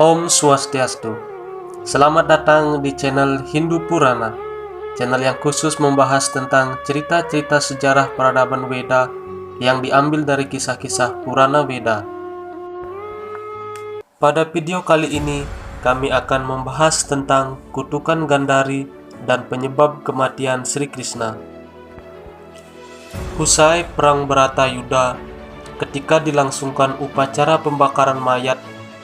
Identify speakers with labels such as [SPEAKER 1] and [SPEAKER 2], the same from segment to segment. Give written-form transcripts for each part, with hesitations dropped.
[SPEAKER 1] Om Swastiastu. Selamat datang di channel Hindu Purana, channel yang khusus membahas tentang cerita-cerita sejarah peradaban Weda yang diambil dari kisah-kisah Purana Weda. Pada video kali ini, kami akan membahas tentang kutukan Gandhari dan penyebab kematian Sri Krishna. Usai Perang Bharatayuddha, ketika dilangsungkan upacara pembakaran mayat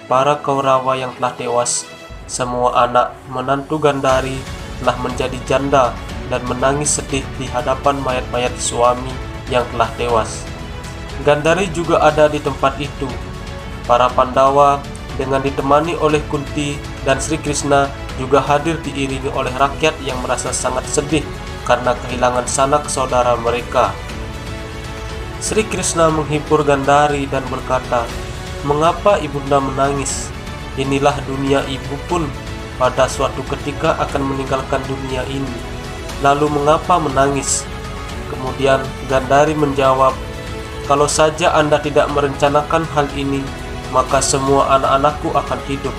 [SPEAKER 1] para Kaurawa yang telah tewas, semua anak menantu Gandhari telah menjadi janda dan menangis sedih di hadapan mayat-mayat suami yang telah tewas. Gandhari juga ada di tempat itu. Para Pandawa dengan ditemani oleh Kunti dan Sri Krishna juga hadir diiringi oleh rakyat yang merasa sangat sedih karena kehilangan sanak saudara mereka. Sri Krishna menghibur Gandhari dan berkata, "Mengapa ibunda menangis? Inilah dunia ibu pun pada suatu ketika akan meninggalkan dunia ini. Lalu mengapa menangis?" Kemudian Gandhari menjawab, "Kalau saja Anda tidak merencanakan hal ini, maka semua anak-anakku akan hidup."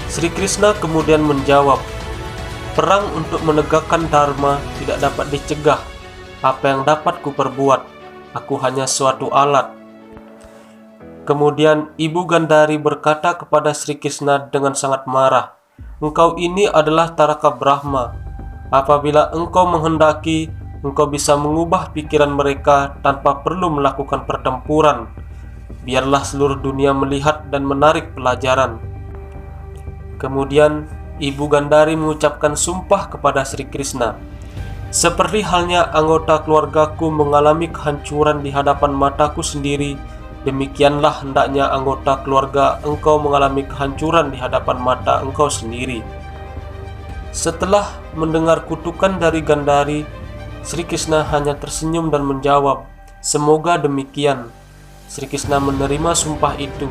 [SPEAKER 1] Sri Krishna kemudian menjawab, "Perang untuk menegakkan dharma tidak dapat dicegah. Apa yang dapat kuperbuat? Aku hanya suatu alat." Kemudian Ibu Gandhari berkata kepada Sri Krishna dengan sangat marah, "Engkau ini adalah Taraka Brahma. Apabila engkau menghendaki, engkau bisa mengubah pikiran mereka tanpa perlu melakukan pertempuran. Biarlah seluruh dunia melihat dan menarik pelajaran." Kemudian Ibu Gandhari mengucapkan sumpah kepada Sri Krishna, "Seperti halnya anggota keluargaku mengalami kehancuran di hadapan mataku sendiri, demikianlah hendaknya anggota keluarga engkau mengalami kehancuran di hadapan mata engkau sendiri." Setelah mendengar kutukan dari Gandhari, Sri Krishna hanya tersenyum dan menjawab, "Semoga demikian." Sri Krishna menerima sumpah itu.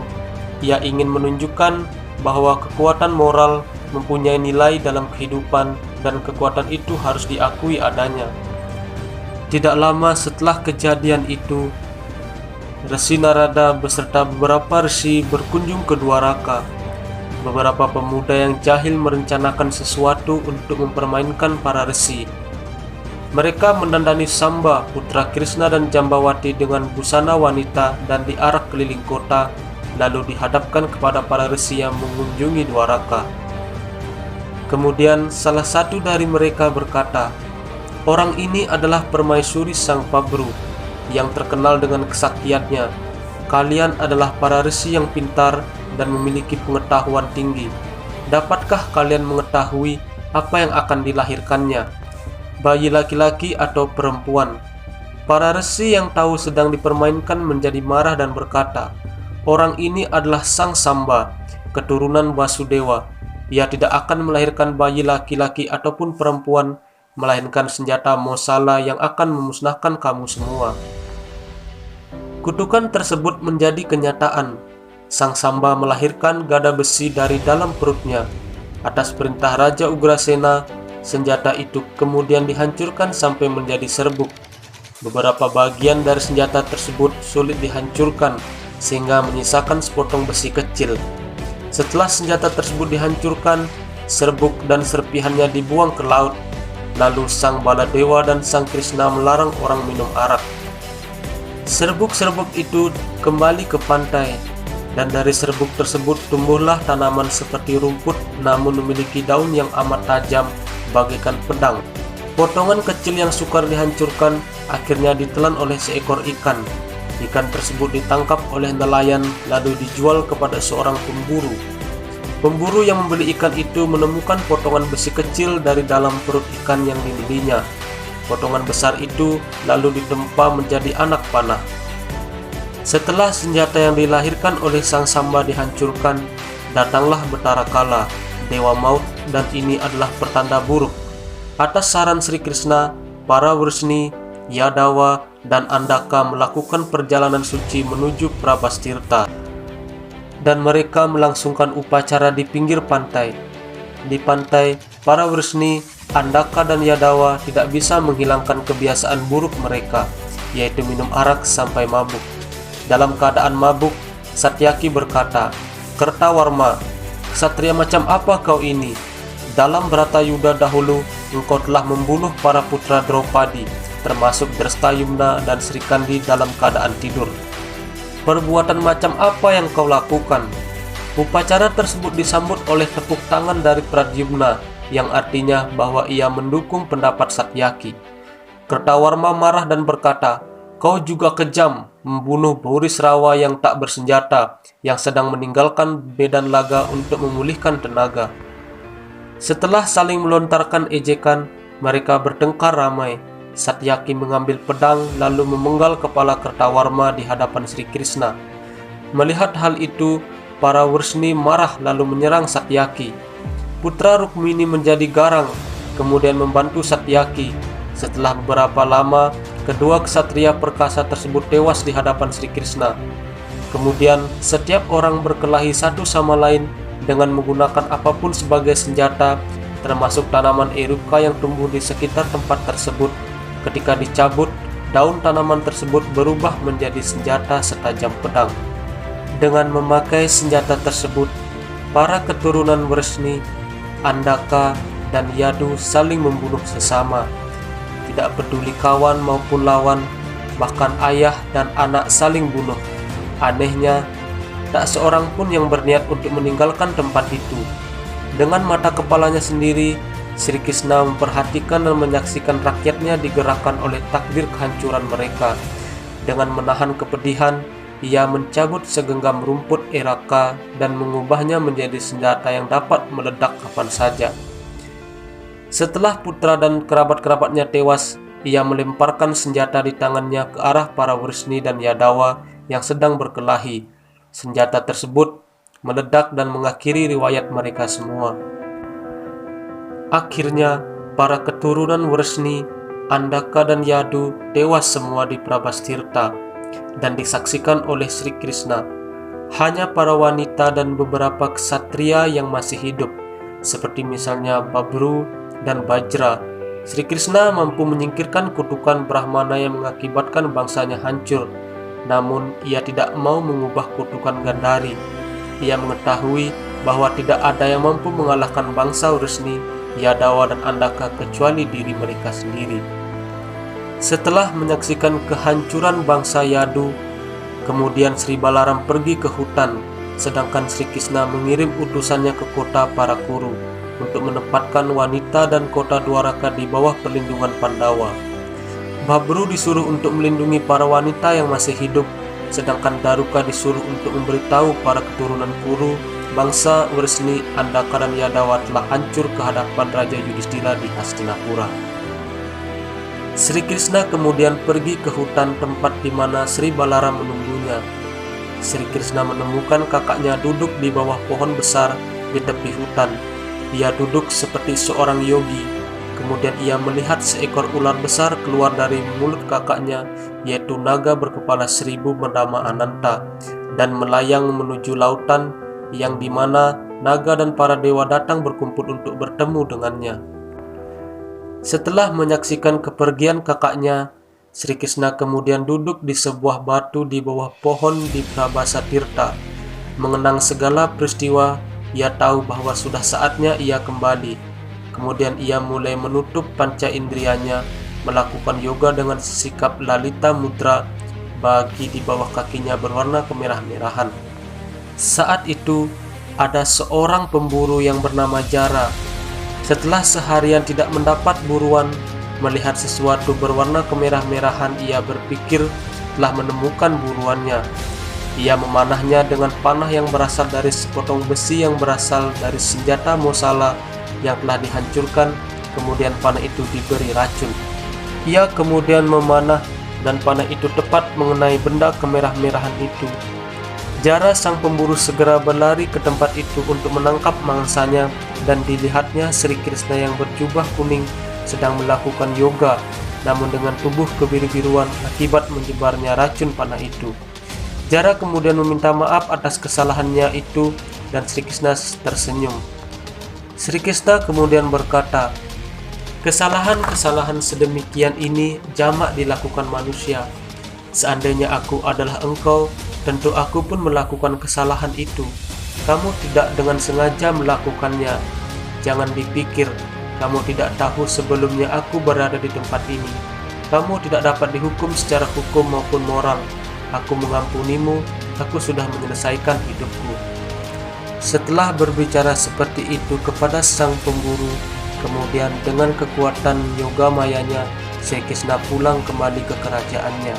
[SPEAKER 1] Ia ingin menunjukkan bahwa kekuatan moral mempunyai nilai dalam kehidupan dan kekuatan itu harus diakui adanya. Tidak lama setelah kejadian itu, Resi Narada beserta beberapa resi berkunjung ke Dwaraka. Beberapa pemuda yang jahil merencanakan sesuatu untuk mempermainkan para resi. Mereka mendandani Samba, putra Krishna dan Jambawati dengan busana wanita dan diarak keliling kota, lalu dihadapkan kepada para resi yang mengunjungi Dwaraka. Kemudian salah satu dari mereka berkata, "Orang ini adalah permaisuri Sang Pabru yang terkenal dengan kesaktiannya. Kalian adalah para resi yang pintar dan memiliki pengetahuan tinggi. Dapatkah kalian mengetahui apa yang akan dilahirkannya, bayi laki-laki atau perempuan?" Para resi yang tahu sedang dipermainkan menjadi marah dan berkata, "Orang ini adalah Sang Samba, keturunan Vasudewa. Ia tidak akan melahirkan bayi laki-laki ataupun perempuan, melainkan senjata Mosala yang akan memusnahkan kamu semua." Kutukan tersebut menjadi kenyataan. Sang Samba melahirkan gada besi dari dalam perutnya. Atas perintah Raja Ugrasena, senjata itu kemudian dihancurkan sampai menjadi serbuk. Beberapa bagian dari senjata tersebut sulit dihancurkan, sehingga menyisakan sepotong besi kecil. Setelah senjata tersebut dihancurkan, serbuk dan serpihannya dibuang ke laut. Lalu Sang Baladewa dan Sang Krishna melarang orang minum arak. Serbuk-serbuk itu kembali ke pantai, dan dari serbuk tersebut tumbuhlah tanaman seperti rumput namun memiliki daun yang amat tajam bagaikan pedang. Potongan kecil yang sukar dihancurkan akhirnya ditelan oleh seekor ikan. Ikan tersebut ditangkap oleh nelayan lalu dijual kepada seorang pemburu. Pemburu yang membeli ikan itu menemukan potongan besi kecil dari dalam perut ikan yang dimilikinya. Potongan besar itu lalu ditempa menjadi anak panah. Setelah senjata yang dilahirkan oleh Sang Samba dihancurkan, datanglah Betara Kala, Dewa Maut, dan ini adalah pertanda buruk. Atas saran Sri Krishna, para Wrisni, Yadawa, dan Andaka melakukan perjalanan suci menuju Prabhastirtha, dan mereka melangsungkan upacara di pinggir pantai. Di pantai, para Wrisni, Andaka, dan Yadawa tidak bisa menghilangkan kebiasaan buruk mereka, yaitu minum arak sampai mabuk. Dalam keadaan mabuk, Satyaki berkata, Kertawarma, ksatria macam apa kau ini? Dalam Bharatayuddha dahulu, engkau telah membunuh para putra Draupadi, termasuk Drestayumna dan Srikandi dalam keadaan tidur. Perbuatan macam apa yang kau lakukan? Upacara tersebut disambut oleh tepuk tangan dari Pradyumna, yang artinya bahwa ia mendukung pendapat Satyaki. Kertawarma marah dan berkata, "Kau juga kejam, membunuh Burisrawa yang tak bersenjata, yang sedang meninggalkan medan laga untuk memulihkan tenaga." Setelah saling melontarkan ejekan, mereka bertengkar ramai. Satyaki mengambil pedang lalu memenggal kepala Kertawarma di hadapan Sri Krishna. Melihat hal itu, para Wresni marah lalu menyerang Satyaki. Putra Rukmini menjadi garang, kemudian membantu Satyaki. Setelah beberapa lama, kedua ksatria perkasa tersebut tewas di hadapan Sri Krishna. Kemudian, setiap orang berkelahi satu sama lain dengan menggunakan apapun sebagai senjata, termasuk tanaman eruka yang tumbuh di sekitar tempat tersebut. Ketika dicabut, daun tanaman tersebut berubah menjadi senjata setajam pedang. Dengan memakai senjata tersebut, para keturunan Wresni, Andaka, dan Yadu saling membunuh sesama. Tidak peduli kawan maupun lawan, bahkan ayah dan anak saling bunuh. Anehnya, tak seorang pun yang berniat untuk meninggalkan tempat itu. Dengan mata kepalanya sendiri, Sri Krishna memperhatikan dan menyaksikan rakyatnya digerakkan oleh takdir kehancuran mereka. Dengan menahan kepedihan, ia mencabut segenggam rumput eraka dan mengubahnya menjadi senjata yang dapat meledak kapan saja. Setelah putra dan kerabat-kerabatnya tewas, ia melemparkan senjata di tangannya ke arah para Wresni dan Yadawa yang sedang berkelahi. Senjata tersebut meledak dan mengakhiri riwayat mereka semua. Akhirnya, para keturunan Wresni, Andaka, dan Yadu tewas semua di Prabhastirtha dan disaksikan oleh Sri Krishna. Hanya para wanita dan beberapa ksatria yang masih hidup, seperti misalnya Babru dan Bajra. Sri Krishna mampu menyingkirkan kutukan Brahmana yang mengakibatkan bangsanya hancur, namun ia tidak mau mengubah kutukan Gandhari. Ia mengetahui bahwa tidak ada yang mampu mengalahkan bangsa Wresni, Yadawa, dan Andaka kecuali diri mereka sendiri. Setelah menyaksikan kehancuran bangsa Yadu, kemudian Sri Balaram pergi ke hutan, sedangkan Sri Krishna mengirim utusannya ke kota para Kuru untuk menempatkan wanita dan kota Dwaraka di bawah perlindungan Pandawa. Babru disuruh untuk melindungi para wanita yang masih hidup, sedangkan Daruka disuruh untuk memberitahu para keturunan Kuru bangsa Wresni, Andaka, dan Yadawa telah hancur ke hadapan Raja Yudhishthira di Hastinapura. Sri Krishna kemudian pergi ke hutan tempat di mana Sri Balaram menunggunya. Sri Krishna menemukan kakaknya duduk di bawah pohon besar di tepi hutan. Dia duduk seperti seorang yogi. Kemudian ia melihat seekor ular besar keluar dari mulut kakaknya, yaitu naga berkepala 1000 bernama Ananta, dan melayang menuju lautan, yang dimana naga dan para dewa datang berkumpul untuk bertemu dengannya. Setelah menyaksikan kepergian kakaknya, Sri Krishna kemudian duduk di sebuah batu di bawah pohon di Prabhasatirtha. Mengenang segala peristiwa, ia tahu bahwa sudah saatnya ia kembali. Kemudian ia mulai menutup panca indrianya, melakukan yoga dengan sikap lalita mudra, bagi di bawah kakinya berwarna kemerah-merahan. Saat itu, ada seorang pemburu yang bernama Jara. Setelah seharian tidak mendapat buruan, melihat sesuatu berwarna kemerah-merahan, ia berpikir telah menemukan buruannya. Ia memanahnya dengan panah yang berasal dari sepotong besi yang berasal dari senjata Mosala yang telah dihancurkan, kemudian panah itu diberi racun. Ia kemudian memanah dan panah itu tepat mengenai benda kemerah-merahan itu. Jara sang pemburu segera berlari ke tempat itu untuk menangkap mangsanya, dan dilihatnya Sri Krishna yang berjubah kuning sedang melakukan yoga, namun dengan tubuh kebiru-biruan akibat menyebarnya racun panah itu. Jara kemudian meminta maaf atas kesalahannya itu, dan Sri Krishna tersenyum. Sri Krishna kemudian berkata, "Kesalahan-kesalahan sedemikian ini jamak dilakukan manusia. Seandainya aku adalah engkau, tentu aku pun melakukan kesalahan itu. Kamu tidak dengan sengaja melakukannya. Jangan dipikir kamu tidak tahu sebelumnya aku berada di tempat ini. Kamu tidak dapat dihukum secara hukum maupun moral. Aku mengampunimu, aku sudah menyelesaikan hidupku. Setelah berbicara seperti itu kepada sang pemburu, kemudian dengan kekuatan yoga mayanya, Sri pulang kembali ke kerajaannya.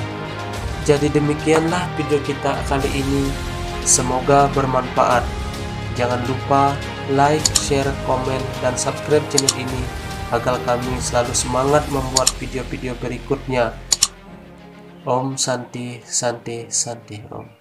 [SPEAKER 1] Jadi demikianlah video kita kali ini. Semoga bermanfaat. Jangan lupa like, share, komen, dan subscribe channel ini agar kami selalu semangat membuat video-video berikutnya. Om Santi Santi Santi Om.